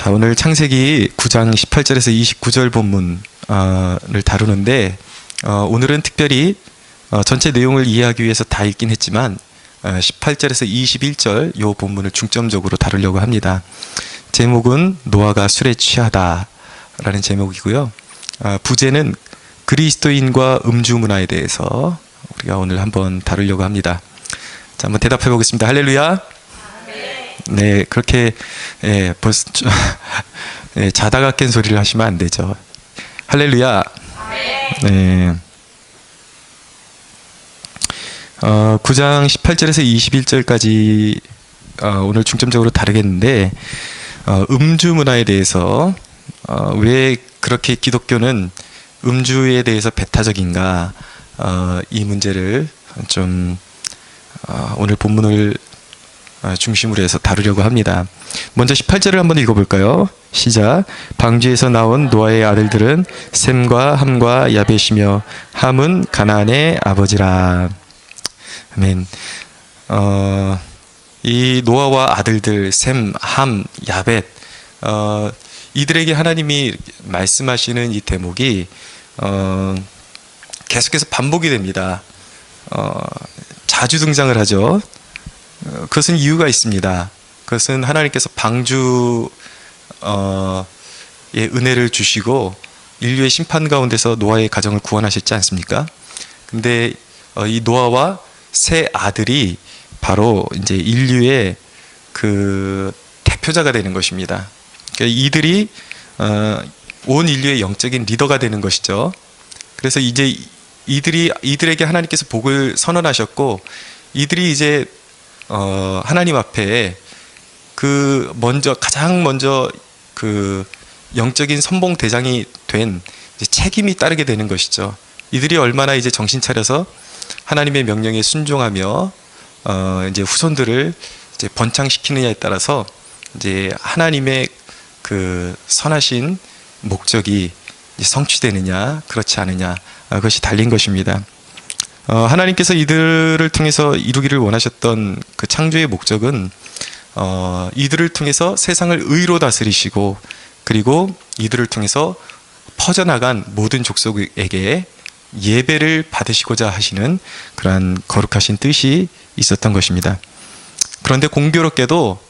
자, 오늘 창세기 9장 18절에서 29절 본문을 다루는데 오늘은 특별히 전체 내용을 이해하기 위해서 다 읽긴 했지만 18절에서 21절 이 본문을 중점적으로 다루려고 합니다. 제목은 노아가 술에 취하다 라는 제목이고요. 부제는 그리스도인과 음주 문화에 대해서 우리가 오늘 한번 다루려고 합니다. 자, 한번 대답해 보겠습니다. 할렐루야. 네, 그렇게 벌써 자다가 깬 소리를 하시면 안 되죠. 할렐루야. 네. 9장 18절에서 21절까지 오늘 중점적으로 다루겠는데 음주 문화에 대해서 왜 그렇게 기독교는 음주에 대해서 배타적인가, 이 문제를 좀 오늘 본문을 중심으로 해서 다루려고 합니다. 먼저 18절을 한번 읽어볼까요? 시작. 방주에서 나온 노아의 아들들은 셈과 함과 야벳이며 함은 가나안의 아버지라. 아멘. 이 노아와 아들들 셈, 함, 야벳, 이들에게 하나님이 말씀하시는 이 대목이 계속해서 반복이 됩니다. 자주 등장을 하죠. 그것은 이유가 있습니다. 그것은 하나님께서 방주의 은혜를 주시고 인류의 심판 가운데서 노아의 가정을 구원하셨지 않습니까? 근데 이 노아와 세 아들이 바로 이제 인류의 그 대표자가 되는 것입니다. 그러니까 이들이 온 인류의 영적인 리더가 되는 것이죠. 그래서 이제 이들에게 하나님께서 복을 선언하셨고, 이들이 이제 하나님 앞에 가장 먼저 그 영적인 선봉 대장이 된 책임이 따르게 되는 것이죠. 이들이 얼마나 이제 정신 차려서 하나님의 명령에 순종하며 이제 후손들을 이제 번창시키느냐에 따라서 이제 하나님의 그 선하신 목적이 성취되느냐 그렇지 않느냐, 그것이 달린 것입니다. 하나님께서 이들을 통해서 이루기를 원하셨던 그 창조의 목적은 이들을 통해서 세상을 의로 다스리시고, 그리고 이들을 통해서 퍼져나간 모든 족속에게 예배를 받으시고자 하시는 그러한 거룩하신 뜻이 있었던 것입니다. 그런데 공교롭게도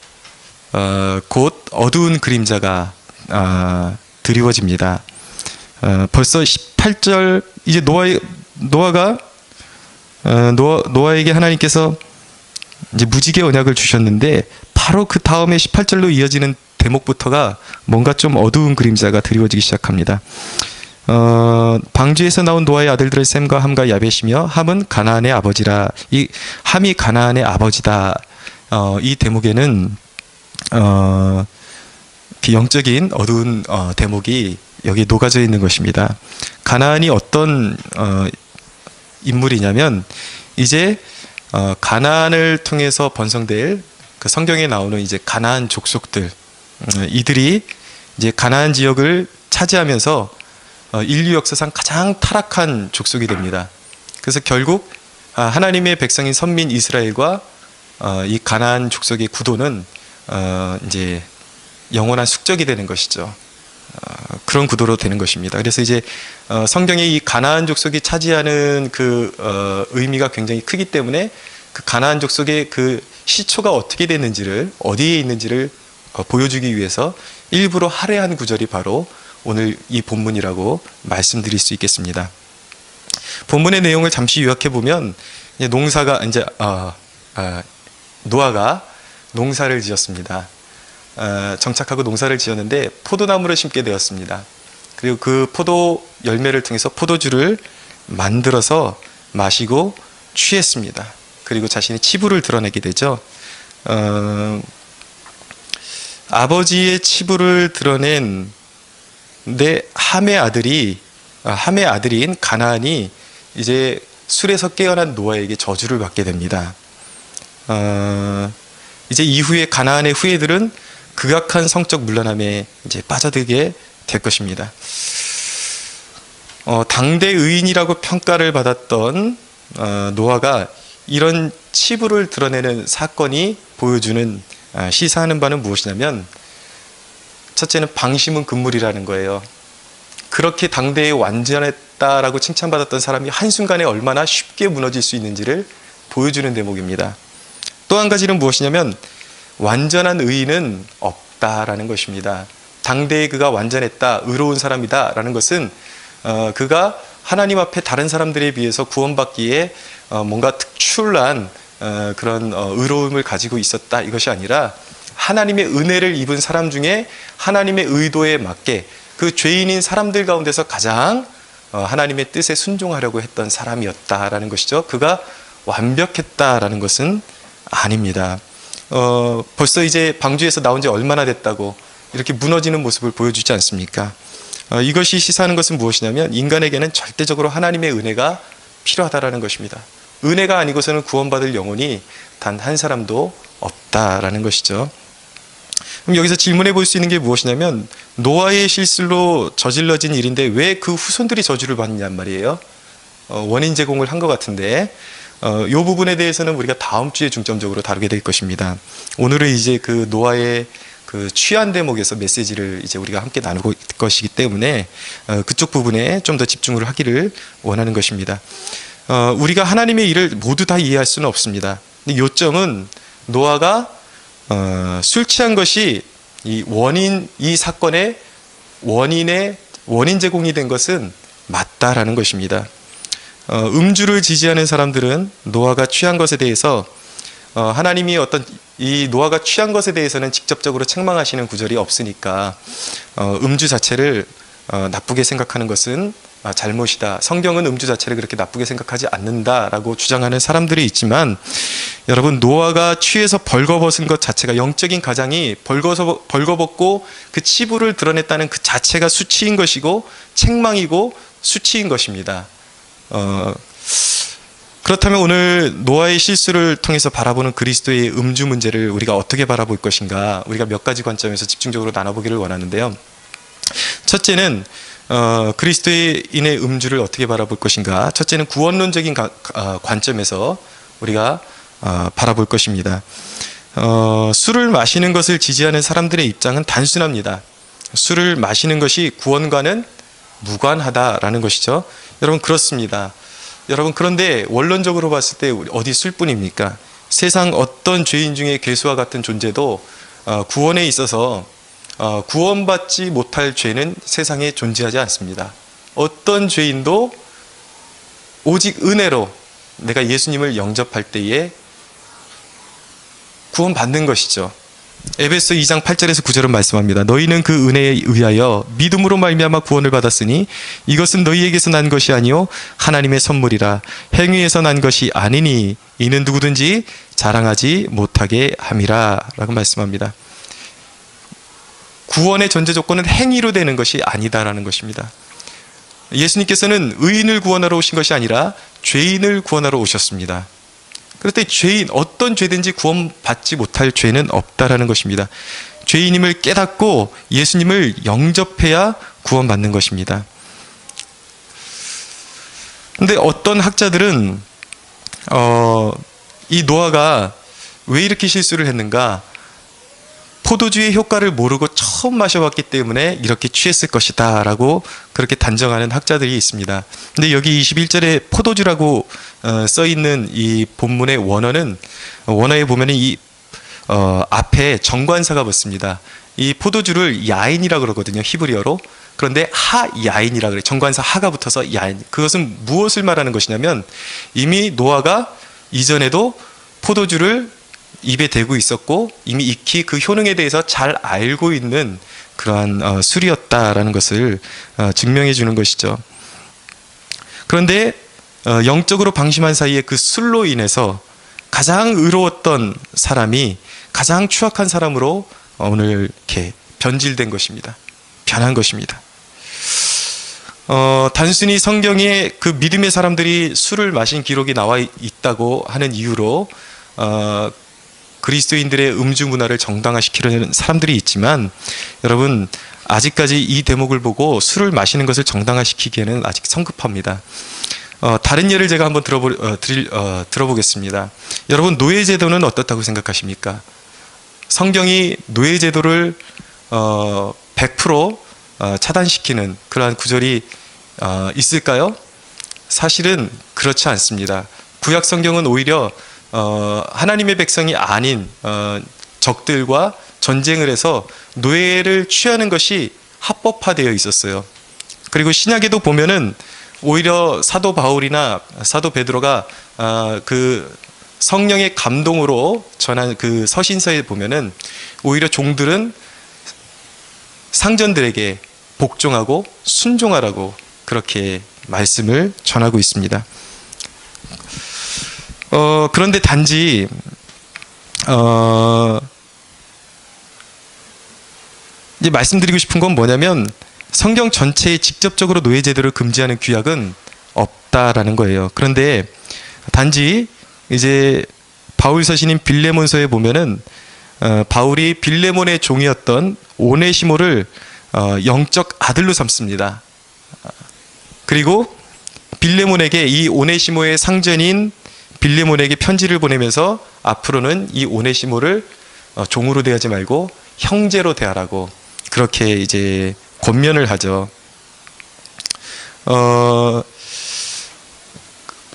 곧 어두운 그림자가 드리워집니다. 벌써 18절, 이제 노아에게 하나님께서 이제 무지개 언약을 주셨는데 바로 그 다음에 18절로 이어지는 대목부터가 뭔가 좀 어두운 그림자가 드리워지기 시작합니다. 방주에서 나온 노아의 아들들의 셈과 함과 야벳이며 함은 가나안의 아버지라. 이 함이 가나안의 아버지다. 이 대목에는 비영적인 어두운 대목이 여기 녹아져 있는 것입니다. 가나안이 어떤 인물이냐면, 이제 가나안을 통해서 번성될 그 성경에 나오는 이제 가나안 족속들, 이들이 이제 가나안 지역을 차지하면서 인류 역사상 가장 타락한 족속이 됩니다. 그래서 결국 하나님의 백성인 선민 이스라엘과 이 가나안 족속의 구도는 이제 영원한 숙적이 되는 것이죠. 그런 구도로 되는 것입니다. 그래서 이제 성경에 이 가나안 족속이 차지하는 그 의미가 굉장히 크기 때문에 그 가나안 족속의 그 시초가 어떻게 됐는지를, 어디에 있는지를 보여주기 위해서 일부러 할애한 구절이 바로 오늘 이 본문이라고 말씀드릴 수 있겠습니다. 본문의 내용을 잠시 요약해 보면, 농사가 이제 노아가 농사를 지었습니다. 정착하고 농사를 지었는데 포도나무를 심게 되었습니다. 그리고 그 포도 열매를 통해서 포도주를 만들어서 마시고 취했습니다. 그리고 자신의 치부를 드러내게 되죠. 아버지의 치부를 드러낸 함의 아들인 가나안이 이제 술에서 깨어난 노아에게 저주를 받게 됩니다. 이제 이후에 가나안의 후예들은 극악한 성적 문란함에 이제 빠져들게 될 것입니다. 당대 의인이라고 평가를 받았던 노아가 이런 치부를 드러내는 사건이 보여주는, 시사하는 바는 무엇이냐면, 첫째는 방심은 금물이라는 거예요. 그렇게 당대에 완전했다라고 칭찬받았던 사람이 한순간에 얼마나 쉽게 무너질 수 있는지를 보여주는 대목입니다. 또 한 가지는 무엇이냐면 완전한 의인은 없다라는 것입니다. 당대에 그가 완전했다, 의로운 사람이다 라는 것은 그가 하나님 앞에 다른 사람들에 비해서 구원받기에 뭔가 특출난 그런 의로움을 가지고 있었다, 이것이 아니라 하나님의 은혜를 입은 사람 중에 하나님의 의도에 맞게 그 죄인인 사람들 가운데서 가장 하나님의 뜻에 순종하려고 했던 사람이었다라는 것이죠. 그가 완벽했다라는 것은 아닙니다. 벌써 이제 방주에서 나온 지 얼마나 됐다고 이렇게 무너지는 모습을 보여주지 않습니까? 이것이 시사하는 것은 무엇이냐면 인간에게는 절대적으로 하나님의 은혜가 필요하다라는 것입니다. 은혜가 아니고서는 구원받을 영혼이 단 한 사람도 없다라는 것이죠. 그럼 여기서 질문해 볼 수 있는 게 무엇이냐면 노아의 실수로 저질러진 일인데 왜 그 후손들이 저주를 받느냔 말이에요. 원인 제공을 한 것 같은데 이 부분에 대해서는 우리가 다음 주에 중점적으로 다루게 될 것입니다. 오늘은 이제 그 노아의 그 취한 대목에서 메시지를 이제 우리가 함께 나누고 있을 것이기 때문에 그쪽 부분에 좀 더 집중을 하기를 원하는 것입니다. 우리가 하나님의 일을 모두 다 이해할 수는 없습니다. 근데 요점은 노아가 술 취한 것이 이 사건의 원인 제공이 된 것은 맞다라는 것입니다. 음주를 지지하는 사람들은 노아가 취한 것에 대해서 하나님이 이 노아가 취한 것에 대해서는 직접적으로 책망하시는 구절이 없으니까 음주 자체를 나쁘게 생각하는 것은 잘못이다. 성경은 음주 자체를 그렇게 나쁘게 생각하지 않는다라고 주장하는 사람들이 있지만 여러분, 노아가 취해서 벌거벗은 것 자체가 영적인 가장이 벌거벗고 그 치부를 드러냈다는 그 자체가 수치인 것이고 책망이고 수치인 것입니다. 그렇다면 오늘 노아의 실수를 통해서 바라보는 그리스도의 음주 문제를 우리가 어떻게 바라볼 것인가, 우리가 몇 가지 관점에서 집중적으로 나눠보기를 원하는데요. 첫째는 그리스도인의 음주를 어떻게 바라볼 것인가. 첫째는 구원론적인 관점에서 우리가 바라볼 것입니다. 술을 마시는 것을 지지하는 사람들의 입장은 단순합니다. 술을 마시는 것이 구원과는 무관하다라는 것이죠. 여러분, 그렇습니다. 여러분, 그런데 원론적으로 봤을 때 어디 술뿐입니까? 세상 어떤 죄인 중에 괴수와 같은 존재도 구원에 있어서 구원받지 못할 죄는 세상에 존재하지 않습니다. 어떤 죄인도 오직 은혜로 내가 예수님을 영접할 때에 구원받는 것이죠. 에베소 2장 8절에서 9절은 말씀합니다. 너희는 그 은혜에 의하여 믿음으로 말미암아 구원을 받았으니 이것은 너희에게서 난 것이 아니요 하나님의 선물이라. 행위에서 난 것이 아니니 이는 누구든지 자랑하지 못하게 함이라 라고 말씀합니다. 구원의 전제 조건은 행위로 되는 것이 아니다라는 것입니다. 예수님께서는 의인을 구원하러 오신 것이 아니라 죄인을 구원하러 오셨습니다. 그럴 때 죄인, 어떤 죄든지 구원받지 못할 죄는 없다라는 것입니다. 죄인임을 깨닫고 예수님을 영접해야 구원받는 것입니다. 그런데 어떤 학자들은 이 노아가 왜 이렇게 실수를 했는가? 포도주의 효과를 모르고 처음 마셔봤기 때문에 이렇게 취했을 것이다 라고 그렇게 단정하는 학자들이 있습니다. 근데 여기 21절에 포도주라고 써있는 이 본문의 원어에 보면은 이 앞에 정관사가 붙습니다. 이 포도주를 야인이라 그러거든요, 히브리어로. 그런데 하야인이라 그래요. 정관사 하가 붙어서 야인. 그것은 무엇을 말하는 것이냐면 이미 노아가 이전에도 포도주를 입에 대고 있었고 이미 익히 그 효능에 대해서 잘 알고 있는 그러한 술이었다라는 것을 증명해 주는 것이죠. 그런데 영적으로 방심한 사이에 그 술로 인해서 가장 의로웠던 사람이 가장 추악한 사람으로 오늘 이렇게 변질된 것입니다. 변한 것입니다. 단순히 성경에 그 믿음의 사람들이 술을 마신 기록이 나와 있다고 하는 이유로 그리스도인들의 음주 문화를 정당화시키려는 사람들이 있지만 여러분, 아직까지 이 대목을 보고 술을 마시는 것을 정당화시키기에는 아직 성급합니다. 다른 예를 제가 한번 들어보겠습니다. 여러분, 노예제도는 어떻다고 생각하십니까? 성경이 노예제도를 100% 차단시키는 그러한 구절이 있을까요? 사실은 그렇지 않습니다. 구약 성경은 오히려 하나님의 백성이 아닌 적들과 전쟁을 해서 노예를 취하는 것이 합법화되어 있었어요. 그리고 신약에도 보면은 오히려 사도 바울이나 사도 베드로가 그 성령의 감동으로 전한 그 서신서에 보면은 오히려 종들은 상전들에게 복종하고 순종하라고 그렇게 말씀을 전하고 있습니다. 그런데 단지 이제 말씀드리고 싶은 건 뭐냐면 성경 전체에 직접적으로 노예 제도를 금지하는 규약은 없다라는 거예요. 그런데 단지 이제 바울 서신인 빌레몬서에 보면은 바울이 빌레몬의 종이었던 오네시모를 영적 아들로 삼습니다. 그리고 빌레몬에게 이 오네시모의 상전인 빌레몬에게 편지를 보내면서 앞으로는 이 오네시모를 종으로 대하지 말고 형제로 대하라고 그렇게 이제 권면을 하죠.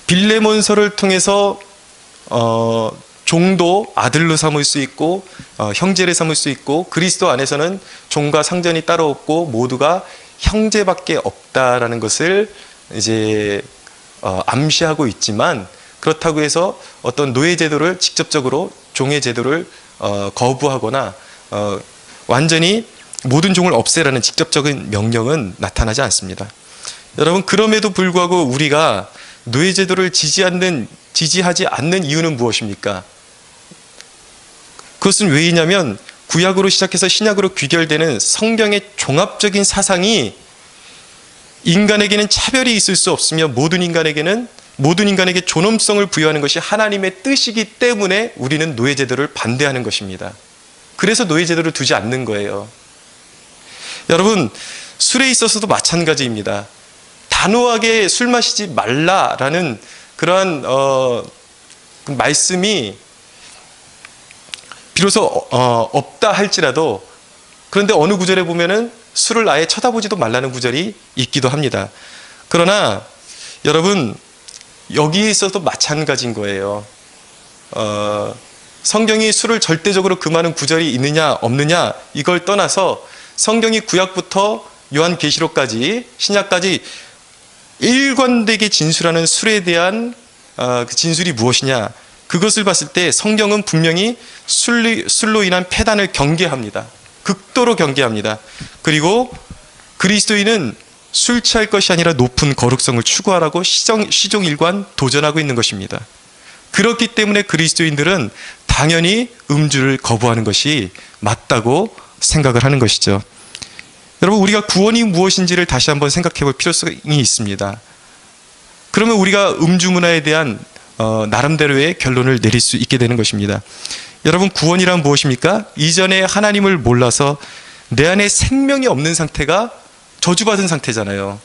빌레몬서를 통해서 종도 아들로 삼을 수 있고 형제를 삼을 수 있고 그리스도 안에서는 종과 상전이 따로 없고 모두가 형제밖에 없다라는 것을 이제 암시하고 있지만 그렇다고 해서 어떤 노예 제도를 직접적으로 종의 제도를 거부하거나 완전히 모든 종을 없애라는 직접적인 명령은 나타나지 않습니다. 여러분, 그럼에도 불구하고 우리가 노예 제도를 지지하지 않는 이유는 무엇입니까? 그것은 왜이냐면 구약으로 시작해서 신약으로 귀결되는 성경의 종합적인 사상이 인간에게는 차별이 있을 수 없으며 모든 인간에게 존엄성을 부여하는 것이 하나님의 뜻이기 때문에 우리는 노예 제도를 반대하는 것입니다. 그래서 노예 제도를 두지 않는 거예요. 여러분, 술에 있어서도 마찬가지입니다. 단호하게 술 마시지 말라라는 그러한 말씀이 비로소 없다 할지라도 그런데 어느 구절에 보면은 술을 아예 쳐다보지도 말라는 구절이 있기도 합니다. 그러나 여러분, 여기에 있어도 마찬가지인 거예요. 성경이 술을 절대적으로 금하는 구절이 있느냐 없느냐 이걸 떠나서 성경이 구약부터 요한계시록까지 신약까지 일관되게 진술하는 술에 대한 그 진술이 무엇이냐, 그것을 봤을 때 성경은 분명히 술로 인한 폐단을 경계합니다. 극도로 경계합니다. 그리고 그리스도인은 술 취할 것이 아니라 높은 거룩성을 추구하라고 시종일관 도전하고 있는 것입니다. 그렇기 때문에 그리스도인들은 당연히 음주를 거부하는 것이 맞다고 생각을 하는 것이죠. 여러분, 우리가 구원이 무엇인지를 다시 한번 생각해 볼 필요성이 있습니다. 그러면 우리가 음주 문화에 대한 나름대로의 결론을 내릴 수 있게 되는 것입니다. 여러분, 구원이란 무엇입니까? 이전에 하나님을 몰라서 내 안에 생명이 없는 상태가 저주받은 상태잖아요.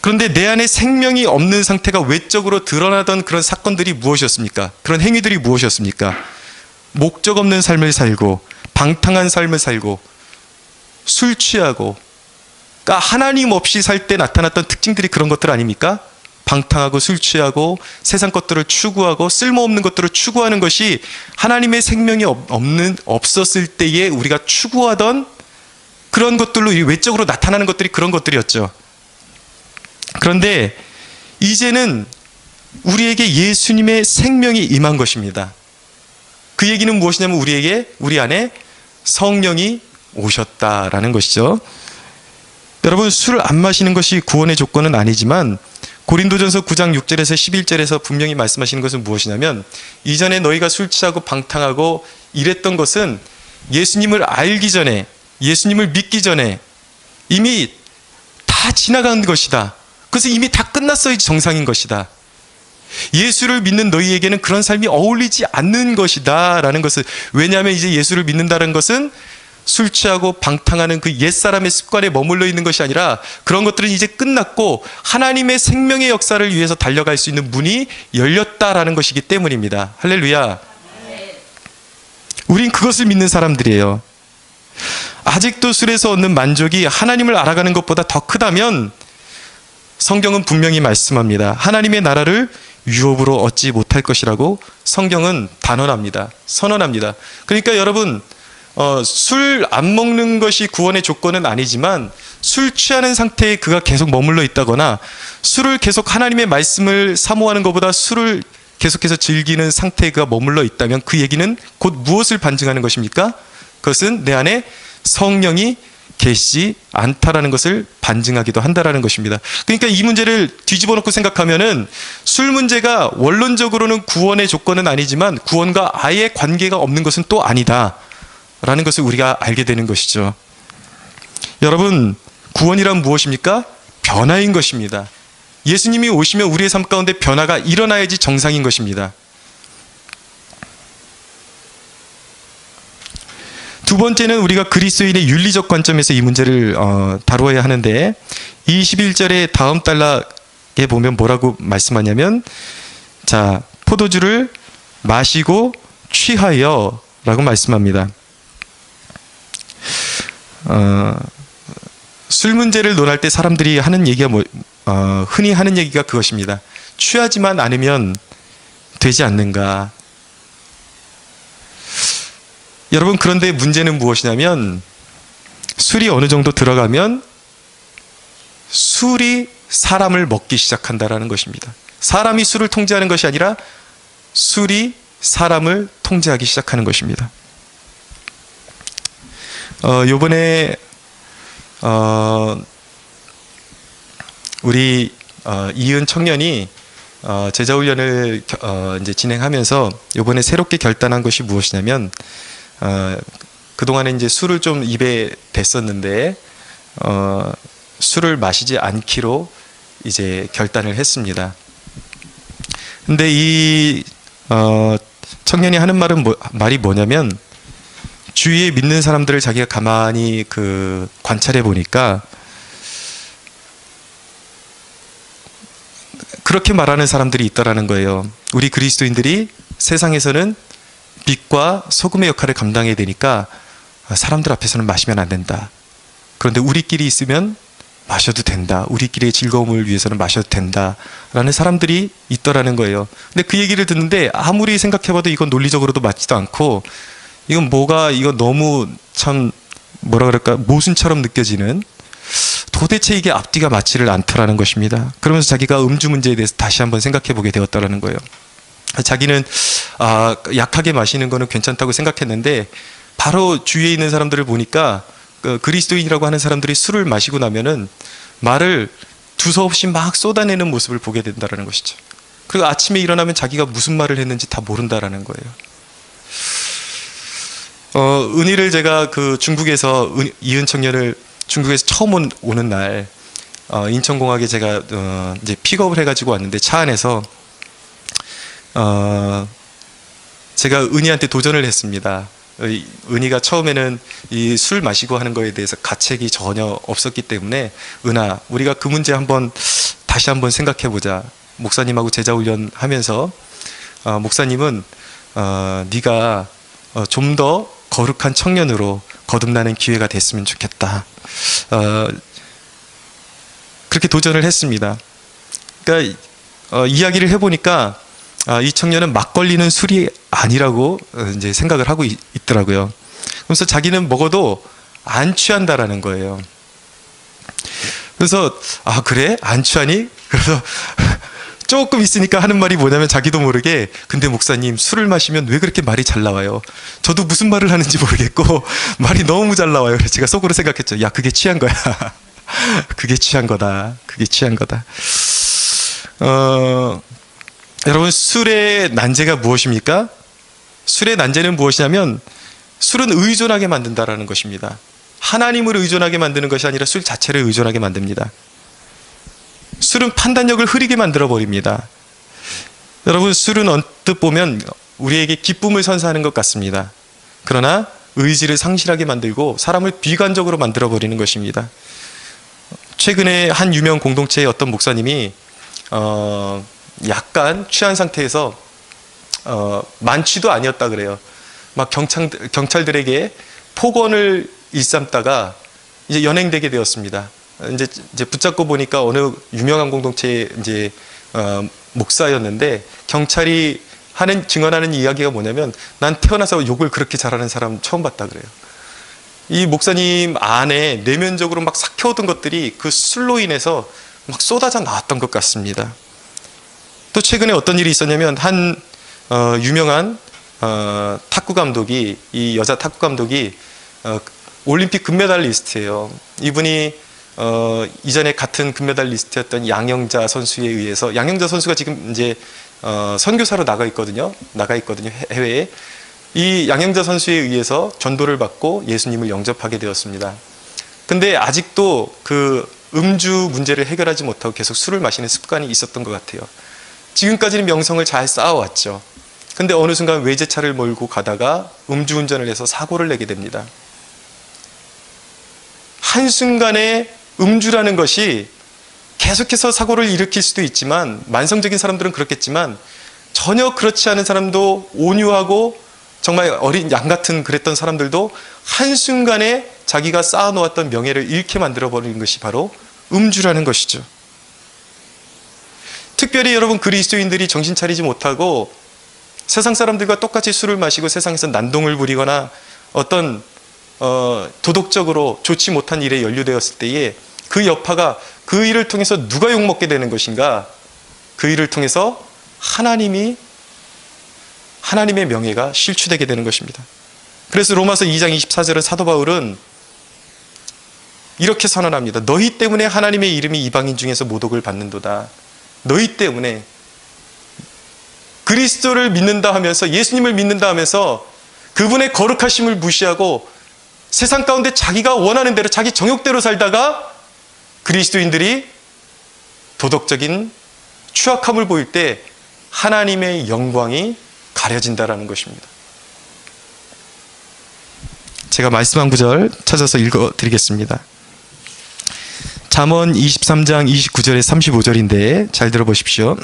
그런데 내 안에 생명이 없는 상태가 외적으로 드러나던 그런 사건들이 무엇이었습니까? 그런 행위들이 무엇이었습니까? 목적 없는 삶을 살고 방탕한 삶을 살고 술 취하고, 그러니까 하나님 없이 살 때 나타났던 특징들이 그런 것들 아닙니까? 방탕하고 술 취하고 세상 것들을 추구하고 쓸모없는 것들을 추구하는 것이 하나님의 생명이 없었을 때에 우리가 추구하던 그런 것들로 외적으로 나타나는 것들이 그런 것들이었죠. 그런데 이제는 우리에게 예수님의 생명이 임한 것입니다. 그 얘기는 무엇이냐면 우리 안에 성령이 오셨다라는 것이죠. 여러분, 술을 안 마시는 것이 구원의 조건은 아니지만 고린도전서 9장 6절에서 11절에서 분명히 말씀하시는 것은 무엇이냐면 이전에 너희가 술 취하고 방탕하고 이랬던 것은 예수님을 알기 전에, 예수님을 믿기 전에 이미 다 지나간 것이다. 그래서 이미 다 끝났어야 정상인 것이다. 예수를 믿는 너희에게는 그런 삶이 어울리지 않는 것이다 라는 것을, 왜냐하면 이제 예수를 믿는다는 것은 술 취하고 방탕하는 그 옛사람의 습관에 머물러 있는 것이 아니라 그런 것들은 이제 끝났고 하나님의 생명의 역사를 위해서 달려갈 수 있는 문이 열렸다라는 것이기 때문입니다. 할렐루야. 우린 그것을 믿는 사람들이에요. 아직도 술에서 얻는 만족이 하나님을 알아가는 것보다 더 크다면 성경은 분명히 말씀합니다. 하나님의 나라를 유업으로 얻지 못할 것이라고 성경은 단언합니다. 선언합니다. 그러니까 여러분, 술 안 먹는 것이 구원의 조건은 아니지만 술 취하는 상태에 그가 계속 머물러 있다거나 술을 계속 하나님의 말씀을 사모하는 것보다 술을 계속해서 즐기는 상태에 그가 머물러 있다면 그 얘기는 곧 무엇을 반증하는 것입니까? 그것은 내 안에 성령이 계시지 않다라는 것을 반증하기도 한다라는 것입니다. 그러니까 이 문제를 뒤집어 놓고 생각하면은 술 문제가 원론적으로는 구원의 조건은 아니지만 구원과 아예 관계가 없는 것은 또 아니다라는 것을 우리가 알게 되는 것이죠. 여러분, 구원이란 무엇입니까? 변화인 것입니다. 예수님이 오시면 우리의 삶 가운데 변화가 일어나야지 정상인 것입니다. 두 번째는 우리가 그리스도인의 윤리적 관점에서 이 문제를 다루어야 하는데 21절의 다음 단락에 보면 뭐라고 말씀하냐면, 자, 포도주를 마시고 취하여 라고 말씀합니다. 술 문제를 논할 때 사람들이 하는 얘기가 흔히 하는 얘기가 그것입니다. 취하지만 않으면 되지 않는가. 여러분, 그런데 문제는 무엇이냐면 술이 어느 정도 들어가면 술이 사람을 먹기 시작한다라는 것입니다. 사람이 술을 통제하는 것이 아니라 술이 사람을 통제하기 시작하는 것입니다. 요번에 우리 이은 청년이 제자훈련을 이제 진행하면서 요번에 새롭게 결단한 것이 무엇이냐면, 그동안에 이제 술을 좀 입에 댔었는데 술을 마시지 않기로 이제 결단을 했습니다. 근데 이 청년이 하는 말이 뭐냐면, 주위에 믿는 사람들을 자기가 가만히 관찰해 보니까 그렇게 말하는 사람들이 있더라는 거예요. 우리 그리스도인들이 세상에서는 빛과 소금의 역할을 감당해야 되니까 사람들 앞에서는 마시면 안 된다. 그런데 우리끼리 있으면 마셔도 된다. 우리끼리의 즐거움을 위해서는 마셔도 된다. 라는 사람들이 있더라는 거예요. 근데 그 얘기를 듣는데 아무리 생각해봐도 이건 논리적으로도 맞지도 않고, 이건 이건 너무 참 모순처럼 느껴지는, 도대체 이게 앞뒤가 맞지를 않더라는 것입니다. 그러면서 자기가 음주 문제에 대해서 다시 한번 생각해 보게 되었다라는 거예요. 자기는 약하게 마시는 거는 괜찮다고 생각했는데 바로 주위에 있는 사람들을 보니까 그리스도인이라고 하는 사람들이 술을 마시고 나면은 말을 두서없이 막 쏟아내는 모습을 보게 된다라는 것이죠. 그리고 아침에 일어나면 자기가 무슨 말을 했는지 다 모른다라는 거예요. 은희를 제가 중국에서 이은 청년을 중국에서 처음 오는 날 인천공항에 제가 이제 픽업을 해가지고 왔는데 차 안에서 제가 은희한테 도전을 했습니다. 은희가 처음에는 이 술 마시고 하는 거에 대해서 가책이 전혀 없었기 때문에, 은하, 우리가 그 문제 다시 한번 생각해 보자. 목사님하고 제자훈련 하면서 목사님은 네가 좀 더 거룩한 청년으로 거듭나는 기회가 됐으면 좋겠다. 그렇게 도전을 했습니다. 그러니까 이야기를 해보니까 이 청년은 막걸리는 술이 아니라고 이제 생각을 하고 있더라고요. 그래서 자기는 먹어도 안 취한다라는 거예요. 그래서 그래? 안 취하니? 그래서 조금 있으니까 하는 말이 뭐냐면 자기도 모르게, 근데 목사님 술을 마시면 왜 그렇게 말이 잘 나와요? 저도 무슨 말을 하는지 모르겠고 말이 너무 잘 나와요. 그래서 제가 속으로 생각했죠. 야, 그게 취한 거야. 그게 취한 거다. 그게 취한 거다. 여러분, 술의 난제가 무엇입니까? 술의 난제는 무엇이냐면 술은 의존하게 만든다라는 것입니다. 하나님을 의존하게 만드는 것이 아니라 술 자체를 의존하게 만듭니다. 술은 판단력을 흐리게 만들어 버립니다. 여러분, 술은 언뜻 보면 우리에게 기쁨을 선사하는 것 같습니다. 그러나 의지를 상실하게 만들고 사람을 비관적으로 만들어 버리는 것입니다. 최근에 한 유명 공동체의 어떤 목사님이 약간 취한 상태에서 만취도 아니었다 그래요. 막 경찰들에게 폭언을 일삼다가 이제 연행되게 되었습니다. 이제 붙잡고 보니까 어느 유명한 공동체의 이제 목사였는데, 경찰이 증언하는 이야기가 뭐냐면, 난 태어나서 욕을 그렇게 잘하는 사람 처음 봤다 그래요. 이 목사님 안에 내면적으로 막 삭혀오던 것들이 그 술로 인해서 막 쏟아져 나왔던 것 같습니다. 또 최근에 어떤 일이 있었냐면, 한 유명한 탁구 감독이, 이 여자 탁구 감독이 올림픽 금메달리스트예요. 이분이 이전에 같은 금메달리스트였던 양영자 선수에 의해서, 양영자 선수가 지금 이제 선교사로 나가 있거든요, 해외에. 이 양영자 선수에 의해서 전도를 받고 예수님을 영접하게 되었습니다. 근데 아직도 그 음주 문제를 해결하지 못하고 계속 술을 마시는 습관이 있었던 것 같아요. 지금까지는 명성을 잘 쌓아왔죠. 근데 어느 순간 외제차를 몰고 가다가 음주운전을 해서 사고를 내게 됩니다. 한순간에 음주라는 것이 계속해서 사고를 일으킬 수도 있지만, 만성적인 사람들은 그렇겠지만, 전혀 그렇지 않은 사람도, 온유하고 정말 어린 양 같은 그랬던 사람들도 한순간에 자기가 쌓아놓았던 명예를 잃게 만들어버리는 것이 바로 음주라는 것이죠. 특별히 여러분, 그리스도인들이 정신 차리지 못하고 세상 사람들과 똑같이 술을 마시고 세상에서 난동을 부리거나 어떤 도덕적으로 좋지 못한 일에 연루되었을 때에 그 여파가, 그 일을 통해서 누가 욕먹게 되는 것인가? 그 일을 통해서 하나님의 명예가 실추되게 되는 것입니다. 그래서 로마서 2장 24절은 사도 바울은 이렇게 선언합니다. 너희 때문에 하나님의 이름이 이방인 중에서 모독을 받는도다. 너희 때문에, 그리스도를 믿는다 하면서, 예수님을 믿는다 하면서 그분의 거룩하심을 무시하고 세상 가운데 자기가 원하는 대로, 자기 정욕대로 살다가 그리스도인들이 도덕적인 추악함을 보일 때 하나님의 영광이 가려진다라는 것입니다. 제가 말씀한 구절 찾아서 읽어드리겠습니다. 잠언 23장 29절에 35절인데 잘 들어보십시오.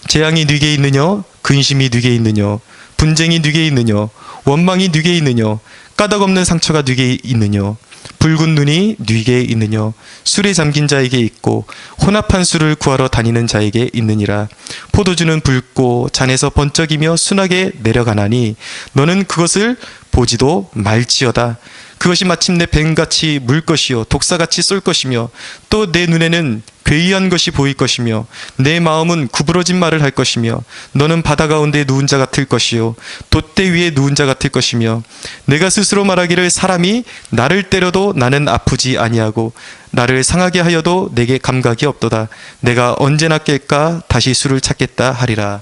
재앙이 네게 있느냐? 근심이 네게 있느냐? 분쟁이 네게 있느냐? 원망이 네게 있느냐? 까닭 없는 상처가 네게 있느냐? 붉은 눈이 네게 있느냐? 술에 잠긴 자에게 있고 혼합한 술을 구하러 다니는 자에게 있느니라. 포도주는 붉고 잔에서 번쩍이며 순하게 내려가나니 너는 그것을 보지도 말지어다. 그것이 마침내 뱀같이 물 것이요 독사같이 쏠 것이며 또 내 눈에는 괴이한 것이 보일 것이며 내 마음은 구부러진 말을 할 것이며 너는 바다 가운데 누운 자 같을 것이요 돛대 위에 누운 자 같을 것이며 내가 스스로 말하기를 사람이 나를 때려도 나는 아프지 아니하고 나를 상하게 하여도 내게 감각이 없도다. 내가 언제나 깰까 다시 술을 찾겠다 하리라.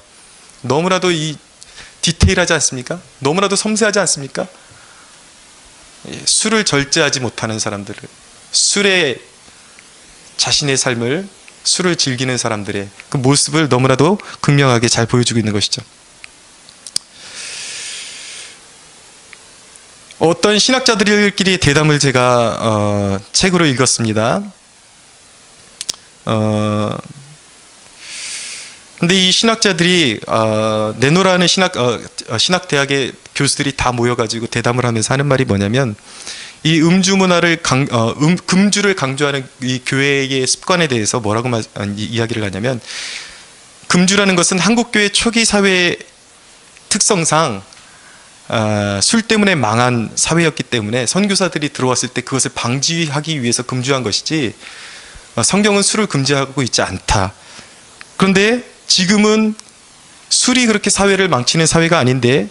너무나도 이 디테일하지 않습니까? 너무나도 섬세하지 않습니까? 술을 절제하지 못하는 사람들을, 술에 자신의 삶을, 술을 즐기는 사람들의 그 모습을 너무나도 극명하게 잘 보여주고 있는 것이죠. 어떤 신학자들끼리의 대담을 제가 책으로 읽었습니다. 근데 이 신학자들이 네노라는 신학대학의 교수들이 다 모여가지고 대담을 하면서 하는 말이 뭐냐면, 이 음주 문화를 금주를 강조하는 이 교회의 습관에 대해서 뭐라고 이야기를 하냐면, 금주라는 것은 한국교회 초기 사회의 특성상 술 때문에 망한 사회였기 때문에 선교사들이 들어왔을 때 그것을 방지하기 위해서 금주한 것이지, 성경은 술을 금지하고 있지 않다. 그런데 지금은 술이 그렇게 사회를 망치는 사회가 아닌데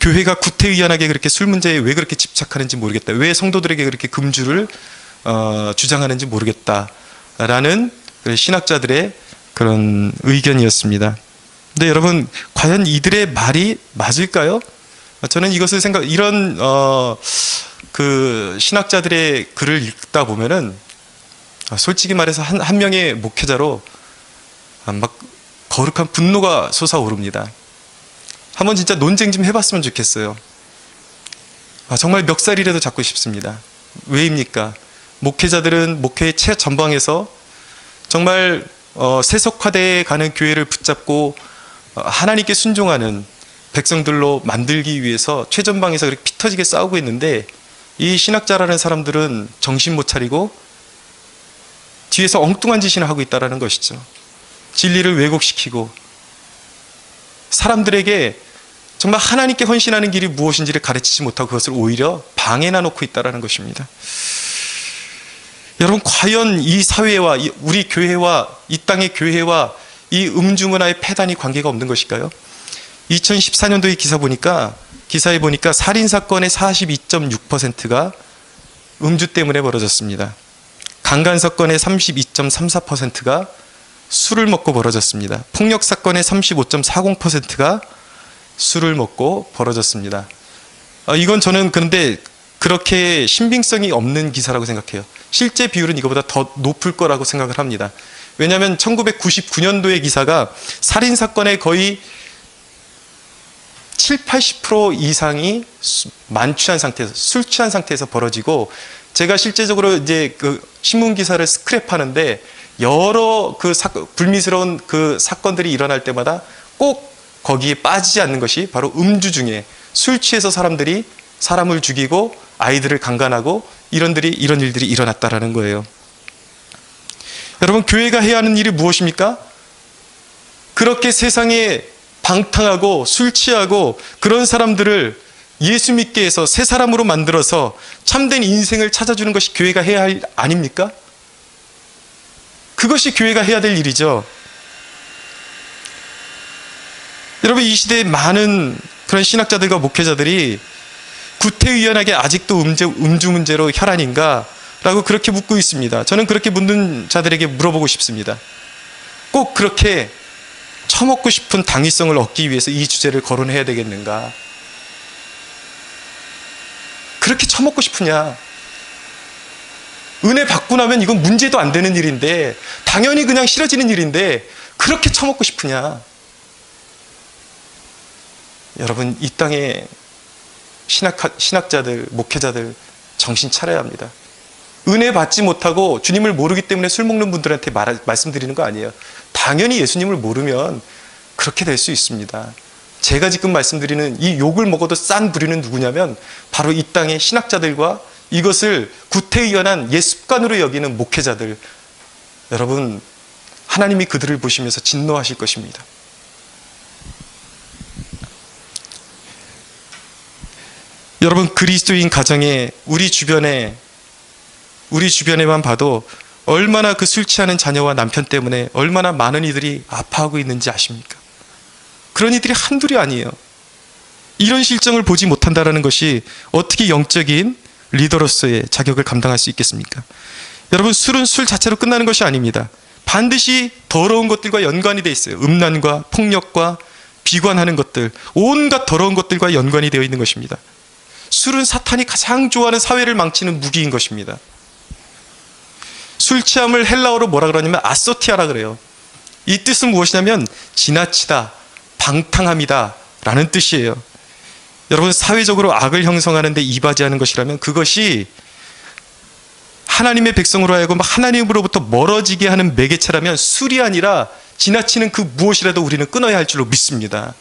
교회가 구태의연하게 그렇게 술 문제에 왜 그렇게 집착하는지 모르겠다. 왜 성도들에게 그렇게 금주를 주장하는지 모르겠다라는 신학자들의 그런 의견이었습니다. 근데 여러분, 과연 이들의 말이 맞을까요? 저는 이것을 이런 그 신학자들의 글을 읽다 보면은 솔직히 말해서 한 명의 목회자로 막 거룩한 분노가 솟아오릅니다. 한번 진짜 논쟁 좀 해봤으면 좋겠어요. 정말 멱살이라도 잡고 싶습니다. 왜입니까? 목회자들은 목회의 최전방에서 정말 세속화되어 가는 교회를 붙잡고 하나님께 순종하는 백성들로 만들기 위해서 최전방에서 그렇게 피 터지게 싸우고 있는데, 이 신학자라는 사람들은 정신 못 차리고 뒤에서 엉뚱한 짓이나 하고 있다는 것이죠. 진리를 왜곡시키고 사람들에게 정말 하나님께 헌신하는 길이 무엇인지를 가르치지 못하고 그것을 오히려 방해나 놓고 있다는 것입니다. 여러분, 과연 이 사회와 우리 교회와 이 땅의 교회와 이 음주문화의 폐단이 관계가 없는 것일까요? 2014년도의 기사에 보니까 살인사건의 42.6%가 음주 때문에 벌어졌습니다. 강간사건의 32.34%가 술을 먹고 벌어졌습니다. 폭력사건의 35.40%가 술을 먹고 벌어졌습니다. 이건 저는 그런데 그렇게 신빙성이 없는 기사라고 생각해요. 실제 비율은 이거보다 더 높을 거라고 생각을 합니다. 왜냐하면 1999년도의 기사가 살인사건의 거의 70-80% 이상이 만취한 상태에서, 술 취한 상태에서 벌어지고, 제가 실제적으로 이제 그 신문 기사를 스크랩하는데 여러 그 불미스러운 그 사건들이 일어날 때마다 꼭 거기에 빠지지 않는 것이 바로 음주 중에 술 취해서 사람들이 사람을 죽이고 아이들을 강간하고 이런 일들이 일어났다라는 거예요. 여러분, 교회가 해야 하는 일이 무엇입니까? 그렇게 세상에 방탕하고 술 취하고 그런 사람들을 예수 믿게 해서 새 사람으로 만들어서 참된 인생을 찾아주는 것이 교회가 해야 할 일 아닙니까? 그것이 교회가 해야 될 일이죠. 여러분, 이 시대에 많은 그런 신학자들과 목회자들이 구태의연하게 아직도 음주 문제로 혈안인가? 라고 그렇게 묻고 있습니다. 저는 그렇게 묻는 자들에게 물어보고 싶습니다. 꼭 그렇게 처먹고 싶은 당위성을 얻기 위해서 이 주제를 거론해야 되겠는가? 그렇게 처먹고 싶으냐? 은혜 받고 나면 이건 문제도 안 되는 일인데, 당연히 그냥 싫어지는 일인데 그렇게 처먹고 싶으냐? 여러분, 이 땅에 신학자들, 목회자들 정신 차려야 합니다. 은혜 받지 못하고 주님을 모르기 때문에 술 먹는 분들한테 말씀드리는 거 아니에요. 당연히 예수님을 모르면 그렇게 될 수 있습니다. 제가 지금 말씀드리는 이 욕을 먹어도 싼 부류는 누구냐면 바로 이 땅의 신학자들과 이것을 구태의연한 옛 습관으로 여기는 목회자들. 여러분, 하나님이 그들을 보시면서 진노하실 것입니다. 여러분, 그리스도인 가정에 우리 주변에만 봐도 얼마나 그 술 취하는 자녀와 남편 때문에 얼마나 많은 이들이 아파하고 있는지 아십니까? 그런 이들이 한둘이 아니에요. 이런 실정을 보지 못한다는 것이 어떻게 영적인 리더로서의 자격을 감당할 수 있겠습니까? 여러분, 술은 술 자체로 끝나는 것이 아닙니다. 반드시 더러운 것들과 연관이 되어 있어요. 음란과 폭력과 비관하는 것들, 온갖 더러운 것들과 연관이 되어 있는 것입니다. 술은 사탄이 가장 좋아하는 사회를 망치는 무기인 것입니다. 술 취함을 헬라어로 뭐라 그러냐면 아소티아라 그래요. 이 뜻은 무엇이냐면 지나치다, 방탕함이다 라는 뜻이에요. 여러분, 사회적으로 악을 형성하는 데 이바지하는 것이라면 그것이 하나님의 백성으로 하여금 하나님으로부터 멀어지게 하는 매개체라면 술이 아니라 지나치는 그 무엇이라도 우리는 끊어야 할 줄로 믿습니다.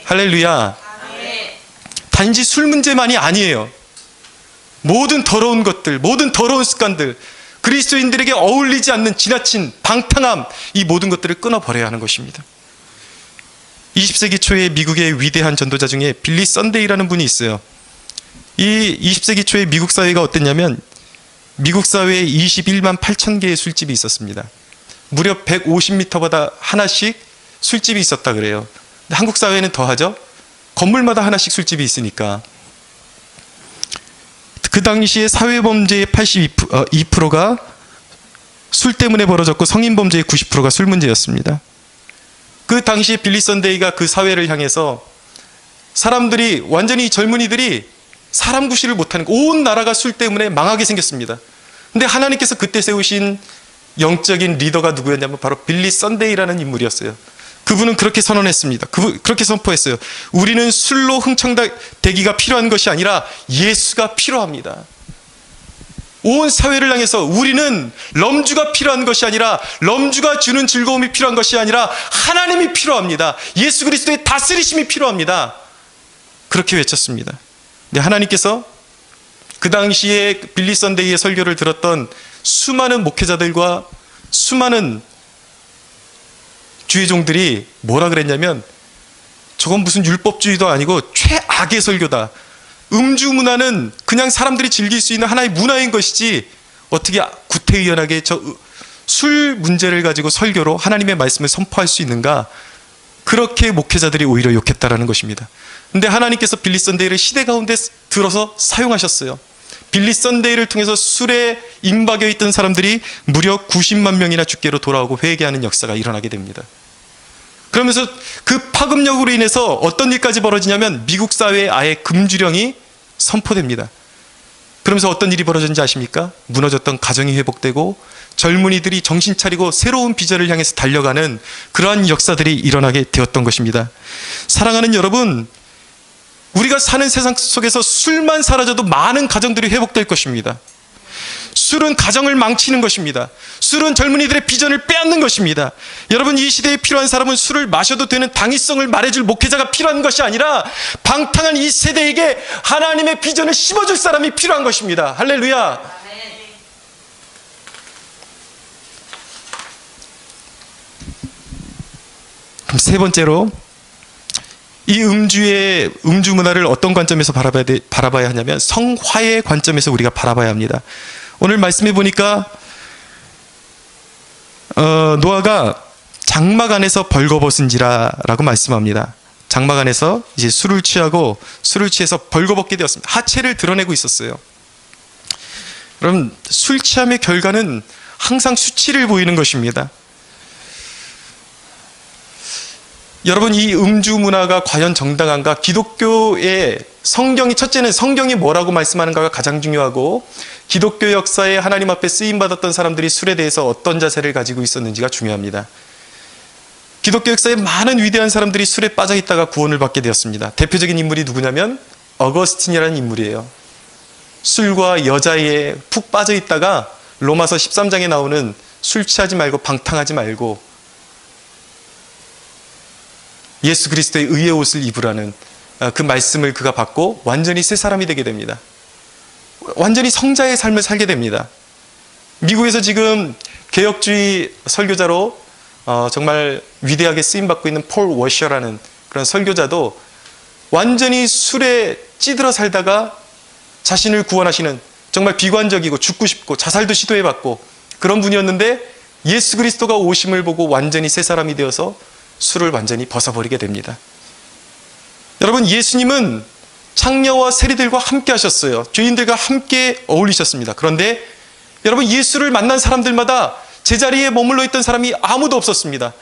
할렐루야. 단지 술 문제만이 아니에요. 모든 더러운 것들, 모든 더러운 습관들, 그리스도인들에게 어울리지 않는 지나친 방탕함, 이 모든 것들을 끊어버려야 하는 것입니다. 20세기 초에 미국의 위대한 전도자 중에 빌리 썬데이라는 분이 있어요. 이 20세기 초에 미국 사회가 어땠냐면 미국 사회에 21만 8천 개의 술집이 있었습니다. 무려 150m마다 하나씩 술집이 있었다 그래요. 근데 한국 사회는 더하죠. 건물마다 하나씩 술집이 있으니까. 그 당시에 사회범죄의 82%가 술 때문에 벌어졌고 성인범죄의 90%가 술 문제였습니다. 그 당시에 빌리 썬데이가 그 사회를 향해서 사람들이, 완전히 젊은이들이 사람 구실을 못하는, 온 나라가 술 때문에 망하게 생겼습니다. 근데 하나님께서 그때 세우신 영적인 리더가 누구였냐면 바로 빌리 썬데이라는 인물이었어요. 그분은 그렇게 선언했습니다. 그렇게 선포했어요. 우리는 술로 흥청되기가 필요한 것이 아니라 예수가 필요합니다. 온 사회를 향해서 우리는 럼주가 필요한 것이 아니라, 럼주가 주는 즐거움이 필요한 것이 아니라 하나님이 필요합니다. 예수 그리스도의 다스리심이 필요합니다. 그렇게 외쳤습니다. 근데 하나님께서 그 당시에 빌리 선데이의 설교를 들었던 수많은 목회자들과 수많은 주의 종들이 뭐라 그랬냐면, 저건 무슨 율법주의도 아니고 최악의 설교다. 음주 문화는 그냥 사람들이 즐길 수 있는 하나의 문화인 것이지 어떻게 구태의연하게 저 술 문제를 가지고 설교로 하나님의 말씀을 선포할 수 있는가. 그렇게 목회자들이 오히려 욕했다라는 것입니다. 근데 하나님께서 빌리 선데이를 시대 가운데 들어서 사용하셨어요. 빌리 선데이를 통해서 술에 임박여 있던 사람들이 무려 90만 명이나 주께로 돌아오고 회개하는 역사가 일어나게 됩니다. 그러면서 그 파급력으로 인해서 어떤 일까지 벌어지냐면 미국 사회에 아예 금주령이 선포됩니다. 그러면서 어떤 일이 벌어졌는지 아십니까? 무너졌던 가정이 회복되고 젊은이들이 정신 차리고 새로운 비전을 향해서 달려가는 그러한 역사들이 일어나게 되었던 것입니다. 사랑하는 여러분, 우리가 사는 세상 속에서 술만 사라져도 많은 가정들이 회복될 것입니다. 술은 가정을 망치는 것입니다. 술은 젊은이들의 비전을 빼앗는 것입니다. 여러분, 이 시대에 필요한 사람은 술을 마셔도 되는 당위성을 말해줄 목회자가 필요한 것이 아니라 방탕한 이 세대에게 하나님의 비전을 심어줄 사람이 필요한 것입니다. 할렐루야. 그럼 세 번째로, 이 음주 문화를 어떤 관점에서 바라봐야 하냐면 성화의 관점에서 우리가 바라봐야 합니다. 오늘 말씀해 보니까 노아가 장막 안에서 벌거벗은지라라고 말씀합니다. 장막 안에서 이제 술을 취해서 벌거벗게 되었습니다. 하체를 드러내고 있었어요. 그럼 술 취함의 결과는 항상 수치를 보이는 것입니다. 여러분, 이 음주 문화가 과연 정당한가? 기독교의 첫째는 성경이 뭐라고 말씀하는가가 가장 중요하고, 기독교 역사에 하나님 앞에 쓰임받았던 사람들이 술에 대해서 어떤 자세를 가지고 있었는지가 중요합니다. 기독교 역사에 많은 위대한 사람들이 술에 빠져 있다가 구원을 받게 되었습니다. 대표적인 인물이 누구냐면 어거스틴이라는 인물이에요. 술과 여자에 푹 빠져 있다가 로마서 13장에 나오는 술 취하지 말고 방탕하지 말고 예수 그리스도의 의의 옷을 입으라는 그 말씀을 그가 받고 완전히 새 사람이 되게 됩니다. 완전히 성자의 삶을 살게 됩니다. 미국에서 지금 개혁주의 설교자로 정말 위대하게 쓰임받고 있는 폴 워셔라는 그런 설교자도 완전히 술에 찌들어 살다가 자신을 구원하시는, 정말 비관적이고 죽고 싶고 자살도 시도해봤고 그런 분이었는데, 예수 그리스도가 오심을 보고 완전히 새 사람이 되어서 술을 완전히 벗어버리게 됩니다. 여러분, 예수님은 창녀와 세리들과 함께 하셨어요. 죄인들과 함께 어울리셨습니다. 그런데 여러분, 예수를 만난 사람들마다 제자리에 머물러 있던 사람이 아무도 없었습니다.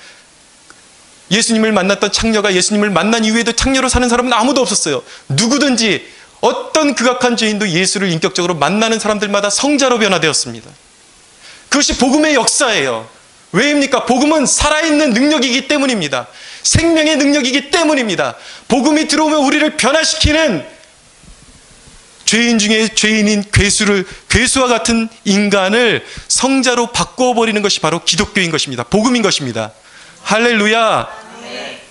예수님을 만났던 창녀가 예수님을 만난 이후에도 창녀로 사는 사람은 아무도 없었어요. 누구든지 어떤 극악한 죄인도 예수를 인격적으로 만나는 사람들마다 성자로 변화되었습니다. 그것이 복음의 역사예요. 왜입니까? 복음은 살아있는 능력이기 때문입니다. 생명의 능력이기 때문입니다. 복음이 들어오면 우리를 변화시키는, 죄인 중에 죄인인 괴수와 같은 인간을 성자로 바꿔버리는 것이 바로 기독교인 것입니다. 복음인 것입니다. 할렐루야. 네.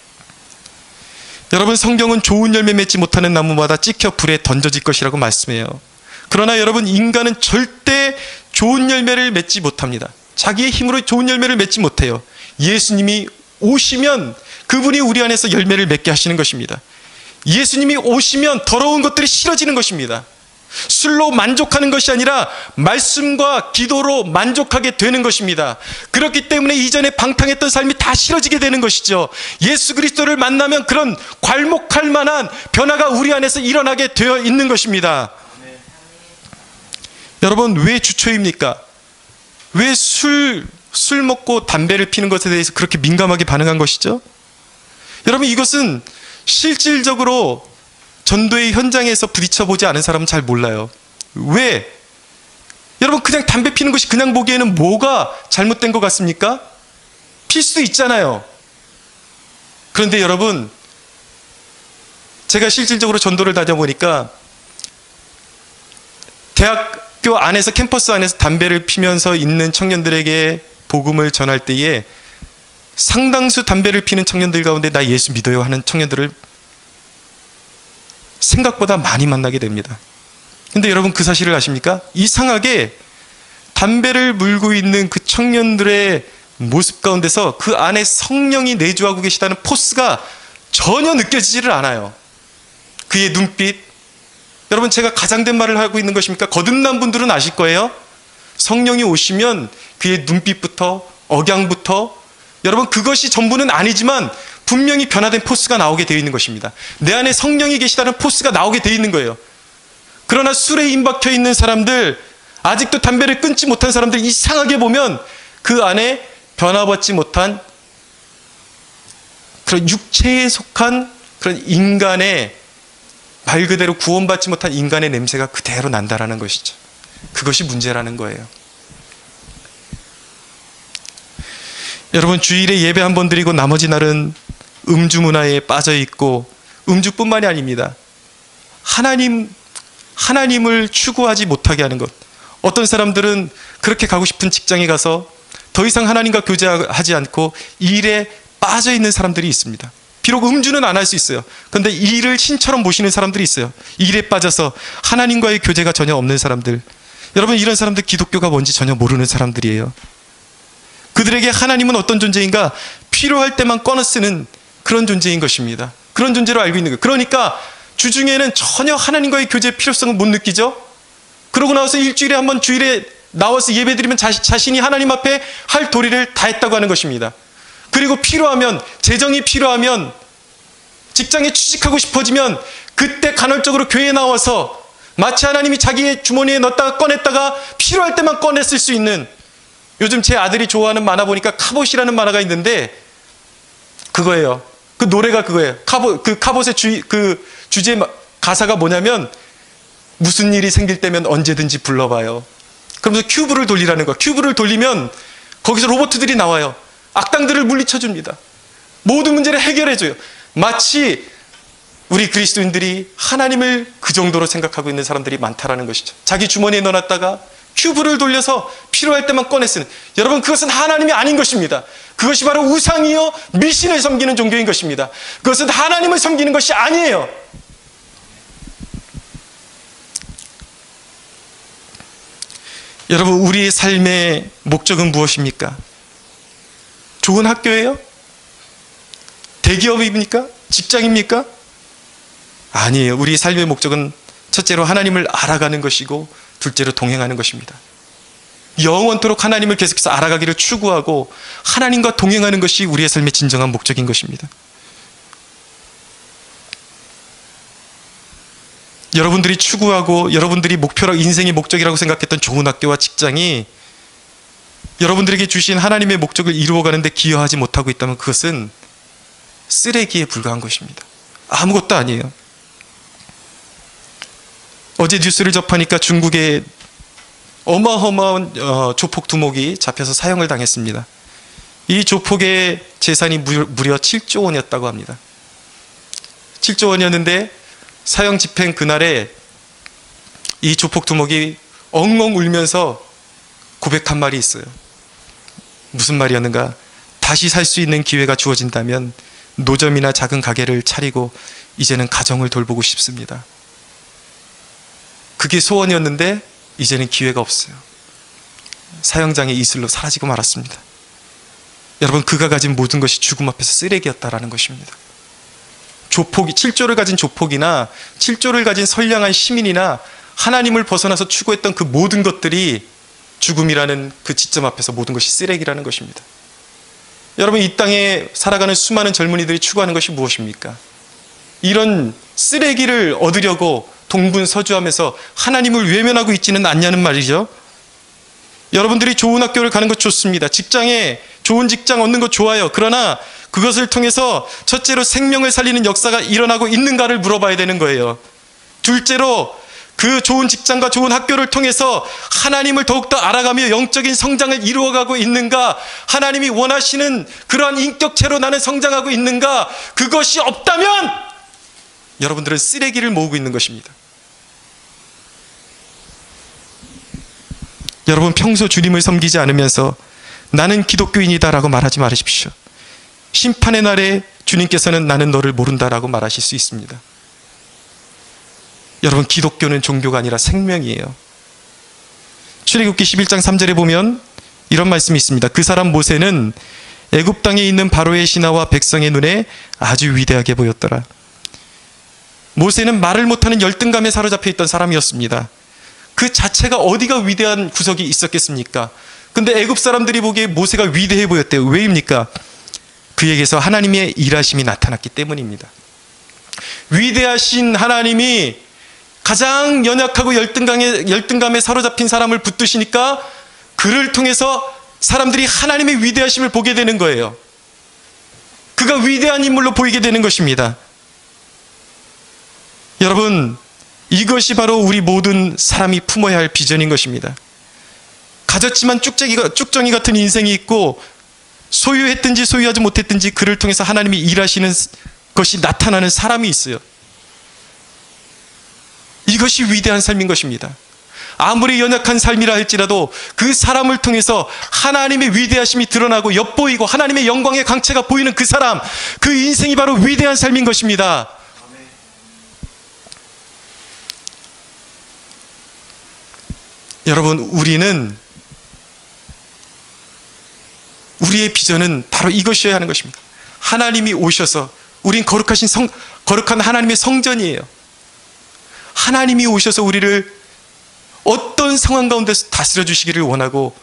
여러분, 성경은 좋은 열매 맺지 못하는 나무마다 찍혀 불에 던져질 것이라고 말씀해요. 그러나 여러분, 인간은 절대 좋은 열매를 맺지 못합니다. 자기의 힘으로 좋은 열매를 맺지 못해요. 예수님이 오시면 그분이 우리 안에서 열매를 맺게 하시는 것입니다. 예수님이 오시면 더러운 것들이 싫어지는 것입니다. 술로 만족하는 것이 아니라 말씀과 기도로 만족하게 되는 것입니다. 그렇기 때문에 이전에 방탕했던 삶이 다 싫어지게 되는 것이죠. 예수 그리스도를 만나면 그런 괄목할 만한 변화가 우리 안에서 일어나게 되어 있는 것입니다. 여러분, 왜 주초입니까? 왜 술 먹고 담배를 피는 것에 대해서 그렇게 민감하게 반응한 것이죠? 여러분, 이것은 실질적으로 전도의 현장에서 부딪혀보지 않은 사람은 잘 몰라요. 왜? 여러분, 그냥 담배 피는 것이 그냥 보기에는 뭐가 잘못된 것 같습니까? 필 수도 있잖아요. 그런데 여러분, 제가 실질적으로 전도를 다녀보니까 대학교 안에서, 캠퍼스 안에서 담배를 피면서 있는 청년들에게 복음을 전할 때에 상당수 담배를 피는 청년들 가운데 나 예수 믿어요 하는 청년들을 생각보다 많이 만나게 됩니다. 근데 여러분 그 사실을 아십니까? 이상하게 담배를 물고 있는 그 청년들의 모습 가운데서 그 안에 성령이 내주하고 계시다는 포스가 전혀 느껴지지를 않아요. 그의 눈빛. 여러분 제가 가장된 말을 하고 있는 것입니까? 거듭난 분들은 아실 거예요. 성령이 오시면 그의 눈빛부터 억양부터 여러분 그것이 전부는 아니지만 분명히 변화된 포스가 나오게 되어 있는 것입니다. 내 안에 성령이 계시다는 포스가 나오게 되어 있는 거예요. 그러나 술에 임박혀 있는 사람들, 아직도 담배를 끊지 못한 사람들 이상하게 보면 그 안에 변화받지 못한 그런 육체에 속한 그런 인간의 말 그대로 구원받지 못한 인간의 냄새가 그대로 난다라는 것이죠. 그것이 문제라는 거예요. 여러분 주일에 예배 한 번 드리고 나머지 날은 음주 문화에 빠져 있고 음주뿐만이 아닙니다. 하나님을 추구하지 못하게 하는 것. 어떤 사람들은 그렇게 가고 싶은 직장에 가서 더 이상 하나님과 교제하지 않고 일에 빠져 있는 사람들이 있습니다. 비록 음주는 안 할 수 있어요. 그런데 일을 신처럼 모시는 사람들이 있어요. 일에 빠져서 하나님과의 교제가 전혀 없는 사람들. 여러분 이런 사람들 기독교가 뭔지 전혀 모르는 사람들이에요. 그들에게 하나님은 어떤 존재인가? 필요할 때만 꺼내 쓰는 그런 존재인 것입니다. 그런 존재로 알고 있는 거예요. 그러니까 주중에는 전혀 하나님과의 교제의 필요성을 못 느끼죠. 그러고 나와서 일주일에 한 번 주일에 나와서 예배드리면 자신이 하나님 앞에 할 도리를 다 했다고 하는 것입니다. 그리고 필요하면, 재정이 필요하면, 직장에 취직하고 싶어지면 그때 간헐적으로 교회에 나와서 마치 하나님이 자기의 주머니에 넣었다가 꺼냈다가 필요할 때만 꺼내 쓸 수 있는, 요즘 제 아들이 좋아하는 만화 보니까 카봇이라는 만화가 있는데 그거예요. 그 노래가 그거예요. 그 카봇의 주제 가사가 뭐냐면 무슨 일이 생길 때면 언제든지 불러봐요. 그러면서 큐브를 돌리라는 거야. 큐브를 돌리면 거기서 로봇들이 나와요. 악당들을 물리쳐줍니다. 모든 문제를 해결해줘요. 마치 우리 그리스도인들이 하나님을 그 정도로 생각하고 있는 사람들이 많다라는 것이죠. 자기 주머니에 넣어놨다가 큐브를 돌려서 필요할 때만 꺼내 쓰는. 여러분 그것은 하나님이 아닌 것입니다. 그것이 바로 우상이요 미신을 섬기는 종교인 것입니다. 그것은 하나님을 섬기는 것이 아니에요. 여러분 우리의 삶의 목적은 무엇입니까? 좋은 학교예요? 대기업입니까? 직장입니까? 아니에요. 우리의 삶의 목적은 첫째로 하나님을 알아가는 것이고 둘째로 동행하는 것입니다. 영원토록 하나님을 계속해서 알아가기를 추구하고 하나님과 동행하는 것이 우리의 삶의 진정한 목적인 것입니다. 여러분들이 추구하고 여러분들이 목표라고 인생의 목적이라고 생각했던 좋은 학교와 직장이 여러분들에게 주신 하나님의 목적을 이루어가는 데 기여하지 못하고 있다면 그것은 쓰레기에 불과한 것입니다. 아무것도 아니에요. 어제 뉴스를 접하니까 중국에 어마어마한 조폭 두목이 잡혀서 사형을 당했습니다. 이 조폭의 재산이 무려 7조 원이었다고 합니다. 7조 원이었는데 사형 집행 그날에 이 조폭 두목이 엉엉 울면서 고백한 말이 있어요. 무슨 말이었는가? 다시 살 수 있는 기회가 주어진다면 노점이나 작은 가게를 차리고 이제는 가정을 돌보고 싶습니다. 그게 소원이었는데 이제는 기회가 없어요. 사형장의 이슬로 사라지고 말았습니다. 여러분 그가 가진 모든 것이 죽음 앞에서 쓰레기였다라는 것입니다. 조폭이 7조를 가진 조폭이나 7조를 가진 선량한 시민이나 하나님을 벗어나서 추구했던 그 모든 것들이 죽음이라는 그 지점 앞에서 모든 것이 쓰레기라는 것입니다. 여러분 이 땅에 살아가는 수많은 젊은이들이 추구하는 것이 무엇입니까? 이런 쓰레기를 얻으려고 동분서주하면서 하나님을 외면하고 있지는 않냐는 말이죠. 여러분들이 좋은 학교를 가는 것 좋습니다. 직장에 좋은 직장 얻는 것 좋아요. 그러나 그것을 통해서 첫째로 생명을 살리는 역사가 일어나고 있는가를 물어봐야 되는 거예요. 둘째로 그 좋은 직장과 좋은 학교를 통해서 하나님을 더욱더 알아가며 영적인 성장을 이루어가고 있는가, 하나님이 원하시는 그러한 인격체로 나는 성장하고 있는가, 그것이 없다면 여러분들은 쓰레기를 모으고 있는 것입니다. 여러분 평소 주님을 섬기지 않으면서 나는 기독교인이다라고 말하지 마십시오. 심판의 날에 주님께서는 나는 너를 모른다라고 말하실 수 있습니다. 여러분, 기독교는 종교가 아니라 생명이에요. 출애굽기 11장 3절에 보면 이런 말씀이 있습니다. 그 사람 모세는 애굽 땅에 있는 바로의 신하와 백성의 눈에 아주 위대하게 보였더라. 모세는 말을 못하는 열등감에 사로잡혀 있던 사람이었습니다. 그 자체가 어디가 위대한 구석이 있었겠습니까? 근데 애굽 사람들이 보기에 모세가 위대해 보였대요. 왜입니까? 그에게서 하나님의 일하심이 나타났기 때문입니다. 위대하신 하나님이 가장 연약하고 열등감에 사로잡힌 사람을 붙드시니까 그를 통해서 사람들이 하나님의 위대하심을 보게 되는 거예요. 그가 위대한 인물로 보이게 되는 것입니다. 여러분, 이것이 바로 우리 모든 사람이 품어야 할 비전인 것입니다. 가졌지만 쭉정이 같은 인생이 있고, 소유했든지 소유하지 못했든지 그를 통해서 하나님이 일하시는 것이 나타나는 사람이 있어요. 이것이 위대한 삶인 것입니다. 아무리 연약한 삶이라 할지라도 그 사람을 통해서 하나님의 위대하심이 드러나고 엿보이고 하나님의 영광의 강체가 보이는 그 사람, 그 인생이 바로 위대한 삶인 것입니다. 여러분, 우리의 비전은 바로 이것이어야 하는 것입니다. 하나님이 오셔서, 우린 거룩한 하나님의 성전이에요. 하나님이 오셔서 우리를 어떤 상황 가운데서 다스려 주시기를 원하고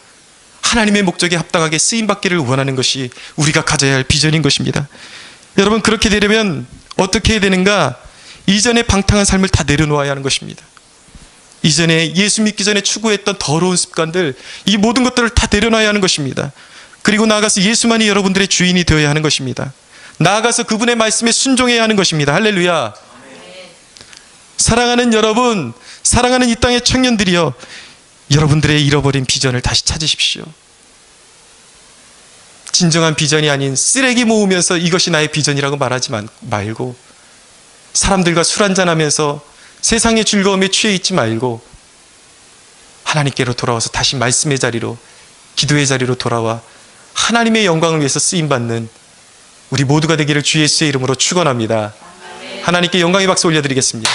하나님의 목적에 합당하게 쓰임받기를 원하는 것이 우리가 가져야 할 비전인 것입니다. 여러분, 그렇게 되려면 어떻게 해야 되는가? 이전의 방탕한 삶을 다 내려놓아야 하는 것입니다. 이전에 예수 믿기 전에 추구했던 더러운 습관들, 이 모든 것들을 다 내려놔야 하는 것입니다. 그리고 나아가서 예수만이 여러분들의 주인이 되어야 하는 것입니다. 나아가서 그분의 말씀에 순종해야 하는 것입니다. 할렐루야. 사랑하는 여러분, 사랑하는 이 땅의 청년들이여, 여러분들의 잃어버린 비전을 다시 찾으십시오. 진정한 비전이 아닌 쓰레기 모으면서 이것이 나의 비전이라고 말하지 말고, 사람들과 술 한잔하면서 세상의 즐거움에 취해 있지 말고 하나님께로 돌아와서 다시 말씀의 자리로, 기도의 자리로 돌아와 하나님의 영광을 위해서 쓰임받는 우리 모두가 되기를 주 예수의 이름으로 축원합니다. 하나님께 영광의 박수 올려드리겠습니다.